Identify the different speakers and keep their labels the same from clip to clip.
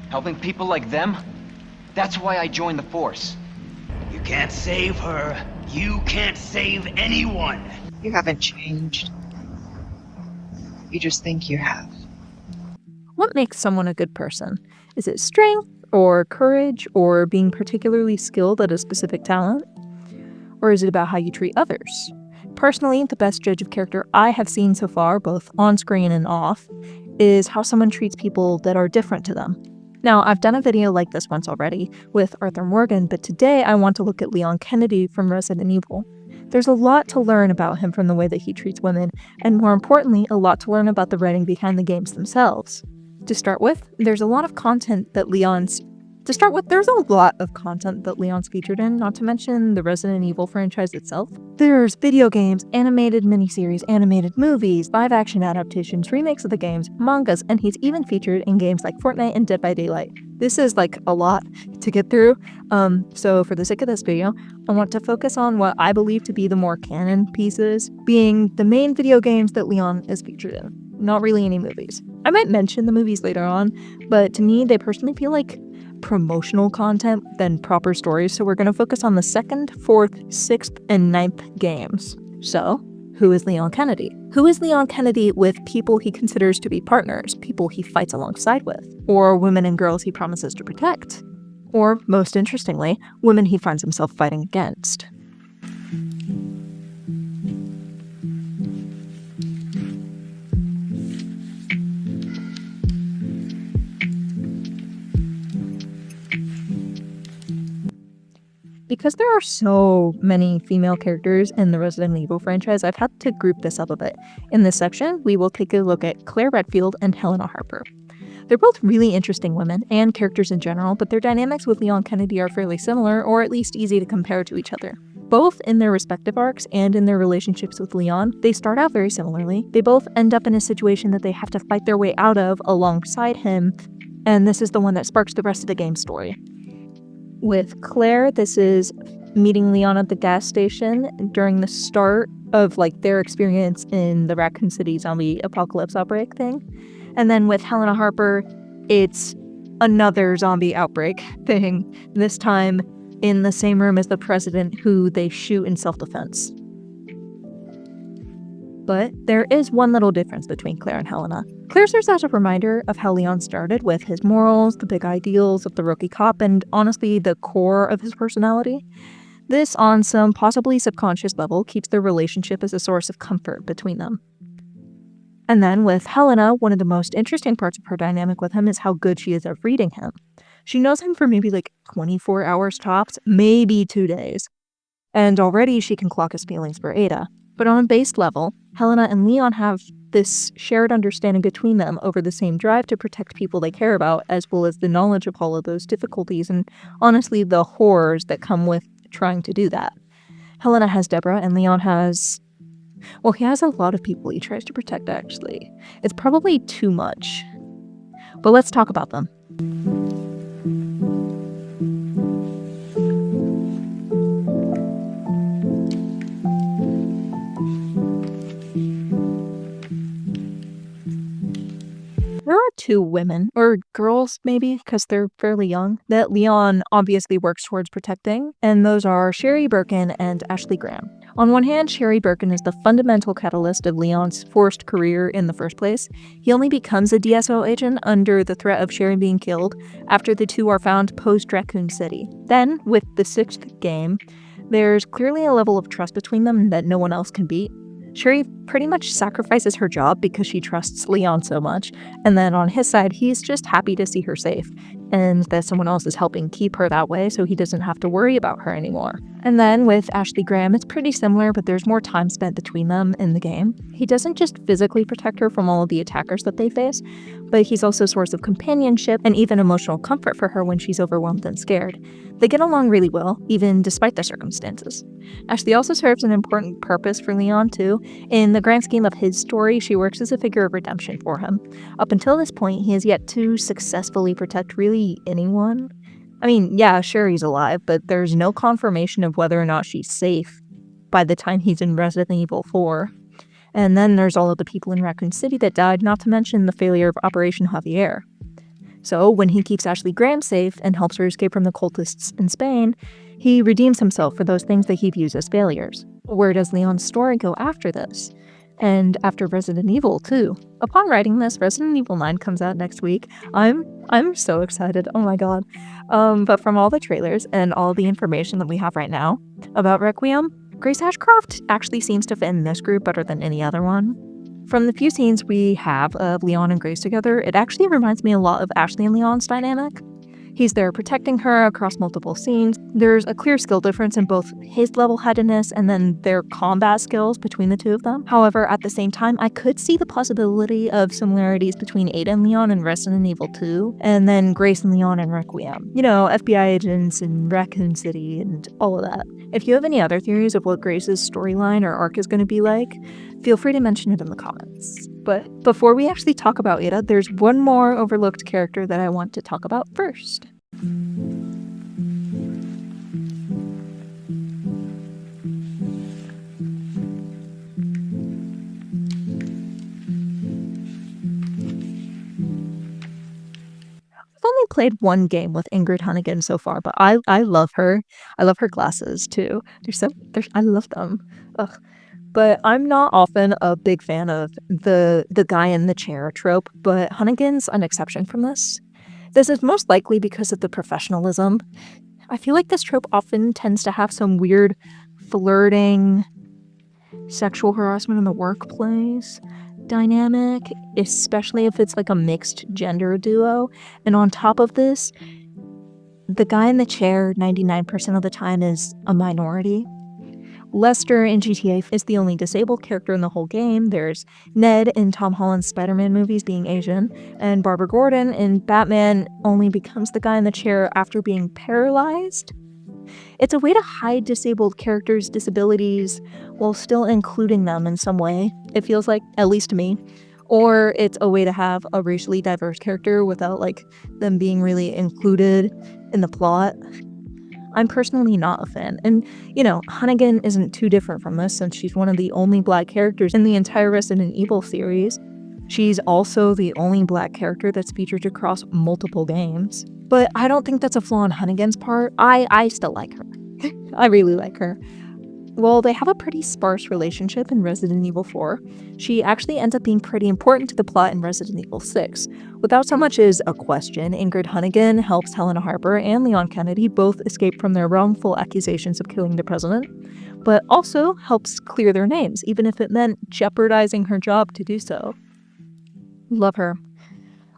Speaker 1: Helping people like them? That's why I joined the force.
Speaker 2: You can't save her. You can't save anyone.
Speaker 3: You haven't changed. You just think you have.
Speaker 4: What makes someone a good person? Is it strength, or courage, or being particularly skilled at a specific talent? Or is it about how you treat others? Personally, the best judge of character I have seen so far, both on screen and off, is how someone treats people that are different to them. Now, I've done a video like this once already with Arthur Morgan, but today I want to look at Leon Kennedy from Resident Evil. There's a lot to learn about him from the way that he treats women, and more importantly, a lot to learn about the writing behind the games themselves. To start with, there's a lot of content that Leon's featured in, not to mention the Resident Evil franchise itself. There's video games, animated miniseries, animated movies, live-action adaptations, remakes of the games, mangas, and he's even featured in games like Fortnite and Dead by Daylight. This is like a lot to get through, so for the sake of this video, I want to focus on what I believe to be the more canon pieces, being the main video games that Leon is featured in, not really any movies. I might mention the movies later on, but to me, they personally feel like promotional content than proper stories, so we're going to focus on the 2nd, 4th, 6th, and 9th games. So, who is Leon Kennedy? Who is Leon Kennedy with people he considers to be partners, people he fights alongside with, or women and girls he promises to protect? Or, most interestingly, women he finds himself fighting against. Because there are so many female characters in the Resident Evil franchise, I've had to group this up a bit. In this section, we will take a look at Claire Redfield and Helena Harper. They're both really interesting women, and characters in general, but their dynamics with Leon Kennedy are fairly similar, or at least easy to compare to each other. Both in their respective arcs and in their relationships with Leon, they start out very similarly. They both end up in a situation that they have to fight their way out of alongside him, and this is the one that sparks the rest of the game's story. With Claire, this is meeting Leon at the gas station during the start of their experience in the Raccoon City zombie apocalypse outbreak thing. And then with Helena Harper, it's another zombie outbreak thing, this time in the same room as the president who they shoot in self-defense. But there is one little difference between Claire and Helena. Claire serves as a reminder of how Leon started, with his morals, the big ideals of the rookie cop, and honestly the core of his personality. This, on some possibly subconscious level, keeps their relationship as a source of comfort between them. And then with Helena, one of the most interesting parts of her dynamic with him is how good she is at reading him. She knows him for maybe 24 hours tops, maybe 2 days. And already she can clock his feelings for Ada. But on a base level, Helena and Leon have this shared understanding between them over the same drive to protect people they care about, as well as the knowledge of all of those difficulties and, honestly, the horrors that come with trying to do that. Helena has Deborah, and Leon has... well, he has a lot of people he tries to protect, actually. It's probably too much. But let's talk about them. There are 2 women, or girls maybe, because they're fairly young, that Leon obviously works towards protecting, and those are Sherry Birkin and Ashley Graham. On one hand, Sherry Birkin is the fundamental catalyst of Leon's forced career in the first place. He only becomes a DSO agent under the threat of Sherry being killed after the 2 are found post-Raccoon City. Then, with the 6th game, there's clearly a level of trust between them that no one else can beat. Sherry pretty much sacrifices her job because she trusts Leon so much, and then on his side, he's just happy to see her safe, and that someone else is helping keep her that way so he doesn't have to worry about her anymore. And then with Ashley Graham, it's pretty similar, but there's more time spent between them in the game. He doesn't just physically protect her from all of the attackers that they face, but he's also a source of companionship and even emotional comfort for her when she's overwhelmed and scared. They get along really well, even despite the circumstances. Ashley also serves an important purpose for Leon, too. In the grand scheme of his story, she works as a figure of redemption for him. Up until this point, he has yet to successfully protect really anyone. I mean, yeah, Sherry's alive, but there's no confirmation of whether or not she's safe by the time he's in Resident Evil 4. And then there's all of the people in Raccoon City that died, not to mention the failure of Operation Javier. So when he keeps Ashley Graham safe and helps her escape from the cultists in Spain, he redeems himself for those things that he views as failures. Where does Leon's story go after this? And after Resident Evil, too. Upon writing this, Resident Evil 9 comes out next week. I'm so excited. Oh my god. But from all the trailers and all the information that we have right now about Requiem, Grace Ashcroft actually seems to fit in this group better than any other one. From the few scenes we have of Leon and Grace together, it actually reminds me a lot of Ashley and Leon's dynamic. He's there protecting her across multiple scenes. There's a clear skill difference in both his level-headedness and then their combat skills between the two of them. However, at the same time, I could see the possibility of similarities between Ada and Leon in Resident Evil 2, and then Grace and Leon in Requiem. You know, FBI agents in Raccoon City and all of that. If you have any other theories of what Grace's storyline or arc is going to be like, feel free to mention it in the comments. But before we actually talk about Ada, there's one more overlooked character that I want to talk about first. I've only played one game with Ingrid Hunnigan so far, but I love her. I love her glasses too. I love them. Ugh. But I'm not often a big fan of the guy in the chair trope, but Hunnigan's an exception from this. This is most likely because of the professionalism. I feel like this trope often tends to have some weird flirting, sexual harassment in the workplace dynamic, especially if it's like a mixed gender duo. And on top of this, the guy in the chair 99% of the time is a minority. Lester in GTA is the only disabled character in the whole game. There's Ned in Tom Holland's Spider-Man movies being Asian, and Barbara Gordon in Batman only becomes the guy in the chair after being paralyzed. It's a way to hide disabled characters' disabilities while still including them in some way, it feels like, at least to me. Or it's a way to have a racially diverse character without, like, them being really included in the plot. I'm personally not a fan, and, you know, Hunnigan isn't too different from this since she's one of the only black characters in the entire Resident Evil series. She's also the only black character that's featured across multiple games. But I don't think that's a flaw on Hunnigan's part. I still like her. I really like her. Well, they have a pretty sparse relationship in Resident Evil 4. She actually ends up being pretty important to the plot in Resident Evil 6. Without so much as a question, Ingrid Hunnigan helps Helena Harper and Leon Kennedy both escape from their wrongful accusations of killing the president, but also helps clear their names, even if it meant jeopardizing her job to do so. Love her.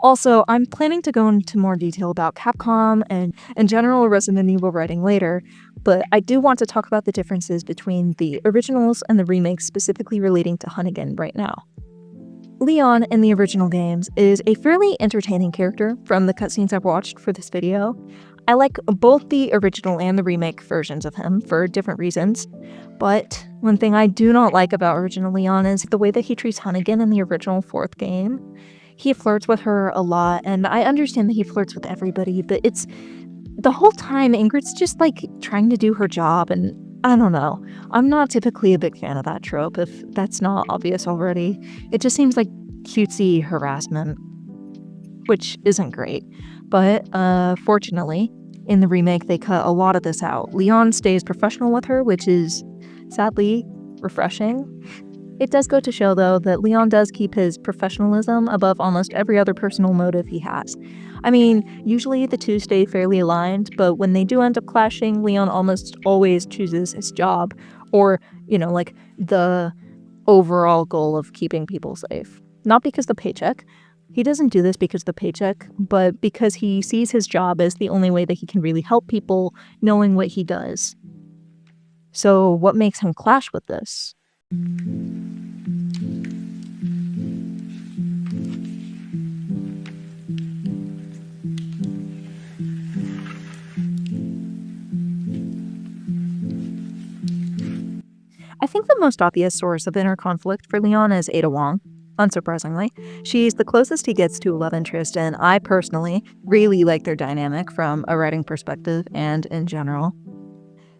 Speaker 4: Also, I'm planning to go into more detail about Capcom and general Resident Evil writing later, but I do want to talk about the differences between the originals and the remakes specifically relating to Hunnigan right now. Leon in the original games is a fairly entertaining character from the cutscenes I've watched for this video. I like both the original and the remake versions of him for different reasons, but one thing I do not like about original Leon is the way that he treats Hunnigan in the original 4th game. He flirts with her a lot, and I understand that he flirts with everybody, but it's the whole time Ingrid's just like trying to do her job, and I don't know. I'm not typically a big fan of that trope, if that's not obvious already. It just seems like cutesy harassment, which isn't great. But fortunately, in the remake, they cut a lot of this out. Leon stays professional with her, which is sadly refreshing. It does go to show, though, that Leon does keep his professionalism above almost every other personal motive he has. I mean, usually the two stay fairly aligned, but when they do end up clashing, Leon almost always chooses his job, or, you know, like, the overall goal of keeping people safe. Not because the paycheck. He doesn't do this because of the paycheck, but because he sees his job as the only way that he can really help people, knowing what he does. So what makes him clash with this? I think the most obvious source of inner conflict for Leon is Ada Wong. Unsurprisingly, she's the closest he gets to a love interest, and I personally really like their dynamic from a writing perspective and in general.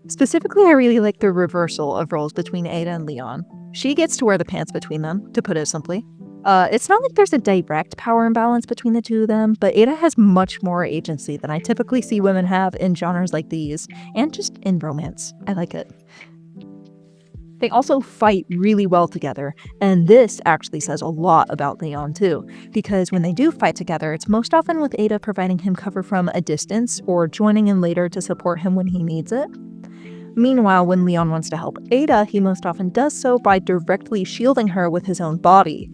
Speaker 4: Specifically, I really like the reversal of roles between Ada and Leon. She gets to wear the pants between them, to put it simply. It's not like there's a direct power imbalance between the two of them, but Ada has much more agency than I typically see women have in genres like these, and just in romance. I like it. They also fight really well together, and this actually says a lot about Leon too, because when they do fight together, it's most often with Ada providing him cover from a distance or joining in later to support him when he needs it. Meanwhile, when Leon wants to help Ada, he most often does so by directly shielding her with his own body.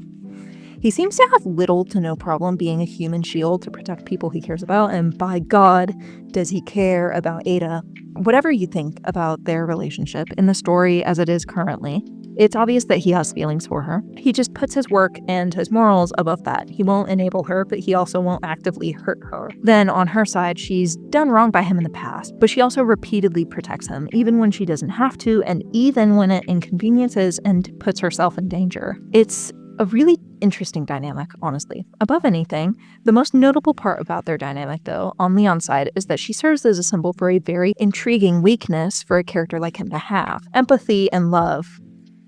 Speaker 4: He seems to have little to no problem being a human shield to protect people he cares about, and by God, does he care about Ada. Whatever you think about their relationship in the story as it is currently, it's obvious that he has feelings for her. He just puts his work and his morals above that. He won't enable her, but he also won't actively hurt her. Then on her side, she's done wrong by him in the past, but she also repeatedly protects him, even when she doesn't have to, and even when it inconveniences and puts herself in danger. It's a really interesting dynamic, honestly. Above anything, the most notable part about their dynamic, though, on Leon's side, is that she serves as a symbol for a very intriguing weakness for a character like him to have: empathy and love.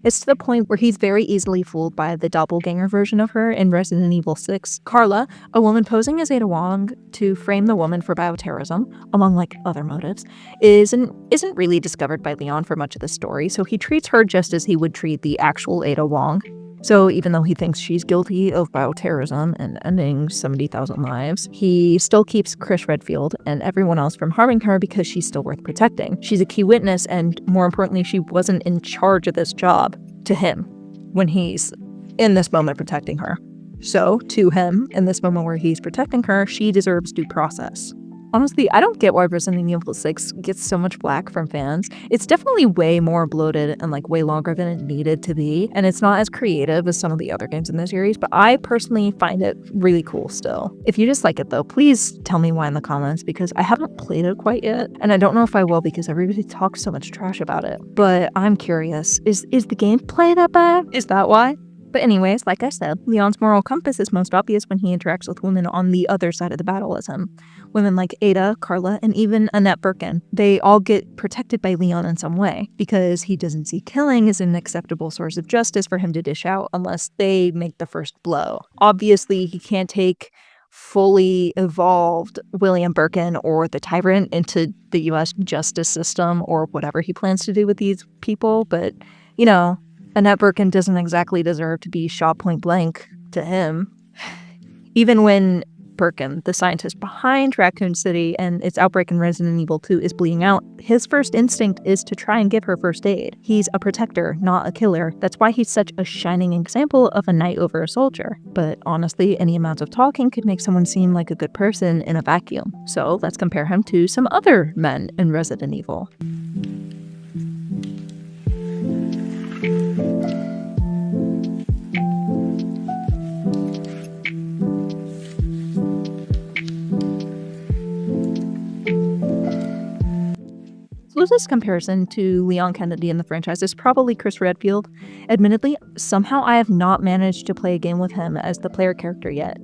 Speaker 4: It's to the point where he's very easily fooled by the doppelganger version of her in Resident Evil 6. Carla, a woman posing as Ada Wong to frame the woman for bioterrorism, among other motives, isn't really discovered by Leon for much of the story, so he treats her just as he would treat the actual Ada Wong. So even though he thinks she's guilty of bioterrorism and ending 70,000 lives, he still keeps Claire Redfield and everyone else from harming her because she's still worth protecting. She's a key witness, and more importantly, she wasn't in charge of this job to him when he's in this moment protecting her. So to him, in this moment where he's protecting her, she deserves due process. Honestly, I don't get why Resident Evil 6 gets so much flack from fans. It's definitely way more bloated and way longer than it needed to be, and it's not as creative as some of the other games in the series, but I personally find it really cool still. If you dislike it though, please tell me why in the comments, because I haven't played it quite yet, and I don't know if I will because everybody talks so much trash about it. But I'm curious, is the gameplay that bad? Is that why? But anyways, like I said, Leon's moral compass is most obvious when he interacts with women on the other side of the battle as him. Women like Ada, Carla, and even Annette Birkin. They all get protected by Leon in some way, because he doesn't see killing as an acceptable source of justice for him to dish out unless they make the first blow. Obviously, he can't take fully evolved William Birkin or the Tyrant into the US justice system or whatever he plans to do with these people, but, Annette Birkin doesn't exactly deserve to be shot point blank to him. Even when Birkin, the scientist behind Raccoon City and its outbreak in Resident Evil 2, is bleeding out, his first instinct is to try and give her first aid. He's a protector, not a killer. That's why he's such a shining example of a knight over a soldier. But honestly, any amount of talking could make someone seem like a good person in a vacuum. So let's compare him to some other men in Resident Evil. Closest comparison to Leon Kennedy in the franchise is probably Claire Redfield. Admittedly, somehow I have not managed to play a game with him as the player character yet,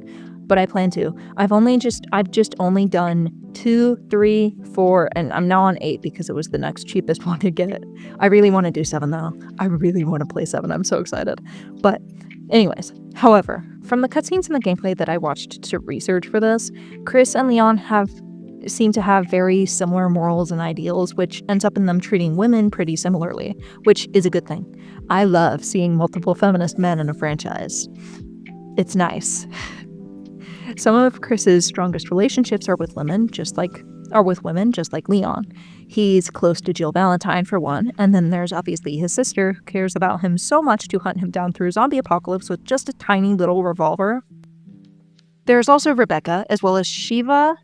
Speaker 4: but I plan to. I've just only done 2, 3, 4, and I'm now on 8 because it was the next cheapest one to get. I really want to do 7 though. I really want to play 7. I'm so excited. But anyways, however, from the cutscenes and the gameplay that I watched to research for this, Chris and Leon seem to have very similar morals and ideals, which ends up in them treating women pretty similarly, which is a good thing. I love seeing multiple feminist men in a franchise. It's nice. Some of Chris's strongest relationships are with women, just like Leon. He's close to Jill Valentine for one, and then there's obviously his sister, who cares about him so much to hunt him down through a zombie apocalypse with just a tiny little revolver. There's also Rebecca, as well as Shiva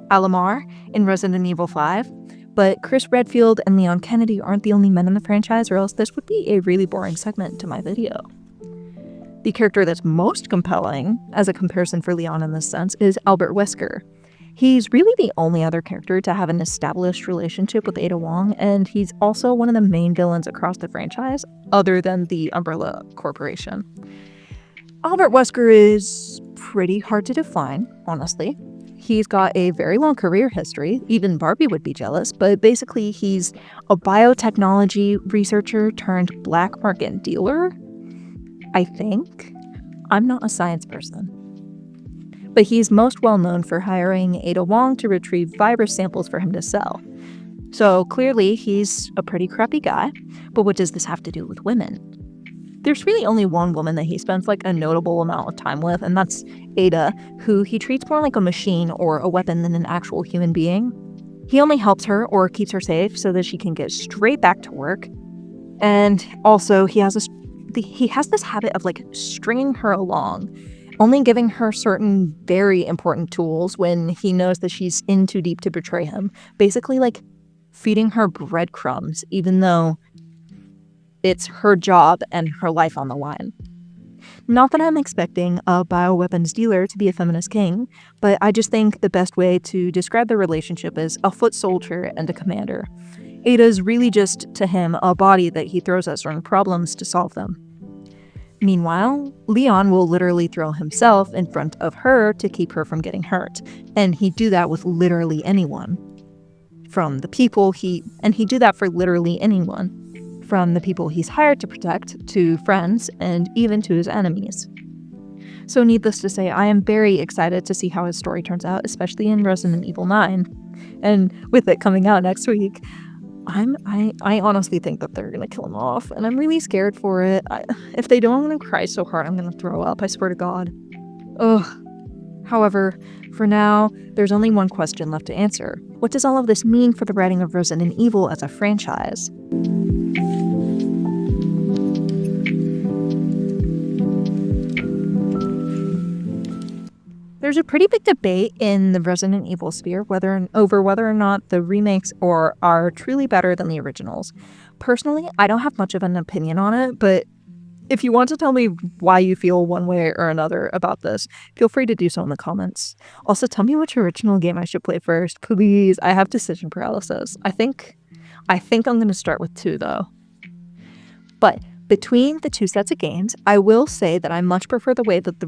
Speaker 4: Alamar in Resident Evil 5, but Claire Redfield and Leon Kennedy aren't the only men in the franchise, or else this would be a really boring segment to my video. The character that's most compelling, as a comparison for Leon in this sense, is Albert Wesker. He's really the only other character to have an established relationship with Ada Wong, and he's also one of the main villains across the franchise, other than the Umbrella Corporation. Albert Wesker is pretty hard to define, honestly. He's got a very long career history, even Barbie would be jealous, but basically he's a biotechnology researcher turned black market dealer. I think. I'm not a science person. But he's most well known for hiring Ada Wong to retrieve virus samples for him to sell. So clearly he's a pretty crappy guy, but what does this have to do with women? There's really only one woman that he spends like a notable amount of time with, and that's Ada, who he treats more like a machine or a weapon than an actual human being. He only helps her or keeps her safe so that she can get straight back to work. And also he has this habit of like stringing her along, only giving her certain very important tools when he knows that she's in too deep to betray him. Basically like feeding her breadcrumbs, even though it's her job and her life on the line. Not that I'm expecting a bioweapons dealer to be a feminist king, but I just think the best way to describe the relationship is a foot soldier and a commander. Ada's really just, to him, a body that he throws at certain problems to solve them. Meanwhile, Leon will literally throw himself in front of her to keep her from getting hurt, and he'd do that with literally anyone. He'd do that for literally anyone. From the people he's hired to protect, to friends, and even to his enemies. So needless to say, I am very excited to see how his story turns out, especially in Resident Evil 9. And with it coming out next week, I honestly think that they're going to kill him off, and I'm really scared for it. If they don't, I'm going to cry so hard I'm going to throw up, I swear to God. Ugh. However, for now, there's only one question left to answer. What does all of this mean for the writing of Resident Evil as a franchise? There's a pretty big debate in the Resident Evil sphere over whether or not the remakes are truly better than the originals. Personally, I don't have much of an opinion on it, but if you want to tell me why you feel one way or another about this, feel free to do so in the comments. Also, tell me which original game I should play first, please. I have decision paralysis. I think I'm going to start with 2, though. But between the 2 sets of games, I will say that I much prefer the way that the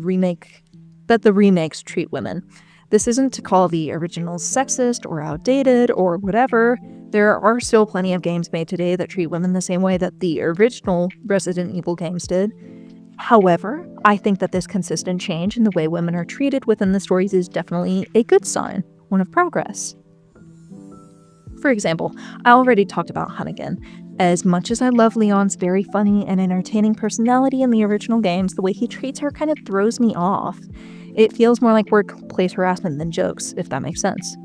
Speaker 4: remakes treat women. This isn't to call the originals sexist or outdated or whatever. There are still plenty of games made today that treat women the same way that the original Resident Evil games did. However, I think that this consistent change in the way women are treated within the stories is definitely a good sign, one of progress. For example, I already talked about Hunnigan. As much as I love Leon's very funny and entertaining personality in the original games, the way he treats her kind of throws me off. It feels more like workplace harassment than jokes, if that makes sense.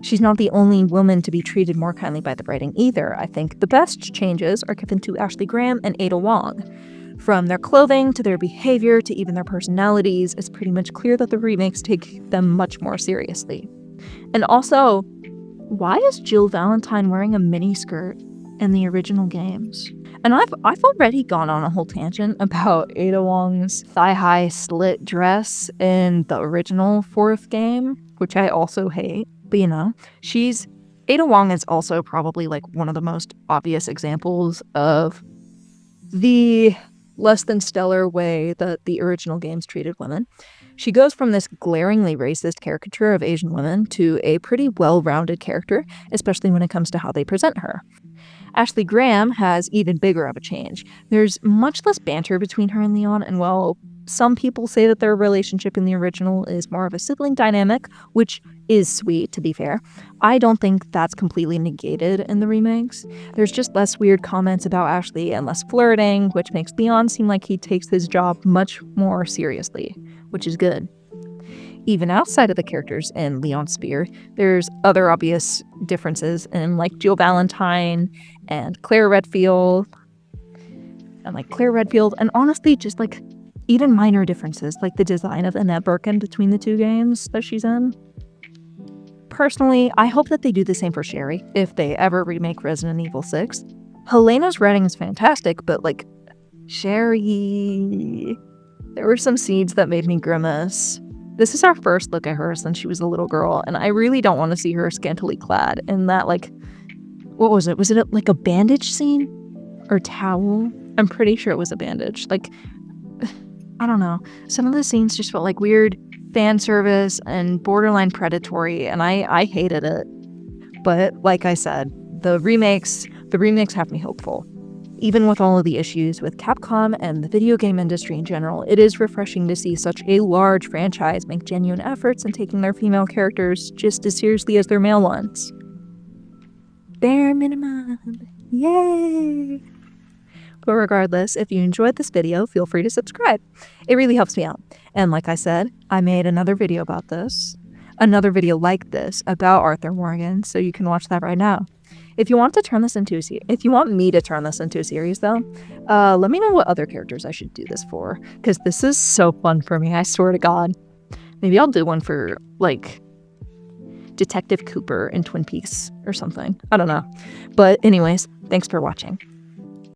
Speaker 4: She's not the only woman to be treated more kindly by the writing either. I think the best changes are given to Ashley Graham and Ada Wong. From their clothing to their behavior to even their personalities, it's pretty much clear that the remakes take them much more seriously. And also, why is Jill Valentine wearing a miniskirt in the original games? And I've already gone on a whole tangent about Ada Wong's thigh-high slit dress in the original 4th game, which I also hate. But Ada Wong is also probably like one of the most obvious examples of the less than stellar way that the original games treated women. She goes from this glaringly racist caricature of Asian women to a pretty well-rounded character, especially when it comes to how they present her. Ashley Graham has even bigger of a change. There's much less banter between her and Leon, and while some people say that their relationship in the original is more of a sibling dynamic, which is sweet, to be fair, I don't think that's completely negated in the remakes. There's just less weird comments about Ashley and less flirting, which makes Leon seem like he takes his job much more seriously, which is good. Even outside of the characters in Leon's sphere, there's other obvious differences in like Jill Valentine and Claire Redfield, and honestly just like even minor differences like the design of Annette Birkin between the 2 games that she's in. Personally, I hope that they do the same for Sherry if they ever remake Resident Evil 6. Helena's writing is fantastic, but like Sherry, there were some scenes that made me grimace. This is our first look at her since she was a little girl, and I really don't want to see her scantily clad in that, like, what was it? Was it like a bandage scene? Or towel? I'm pretty sure it was a bandage. Like, I don't know. Some of the scenes just felt like weird fan service and borderline predatory, and I hated it. But like I said, the remakes have me hopeful. Even with all of the issues with Capcom and the video game industry in general, it is refreshing to see such a large franchise make genuine efforts in taking their female characters just as seriously as their male ones. Bare minimum. Yay! But regardless, if you enjoyed this video, feel free to subscribe. It really helps me out. And like I said, I made another video about this. Another video like this about Arthur Morgan, so you can watch that right now. If you want me to turn this into a series, though, let me know what other characters I should do this for, because this is so fun for me, I swear to God. Maybe I'll do one for, like, Detective Cooper in Twin Peaks or something. I don't know. But anyways, thanks for watching.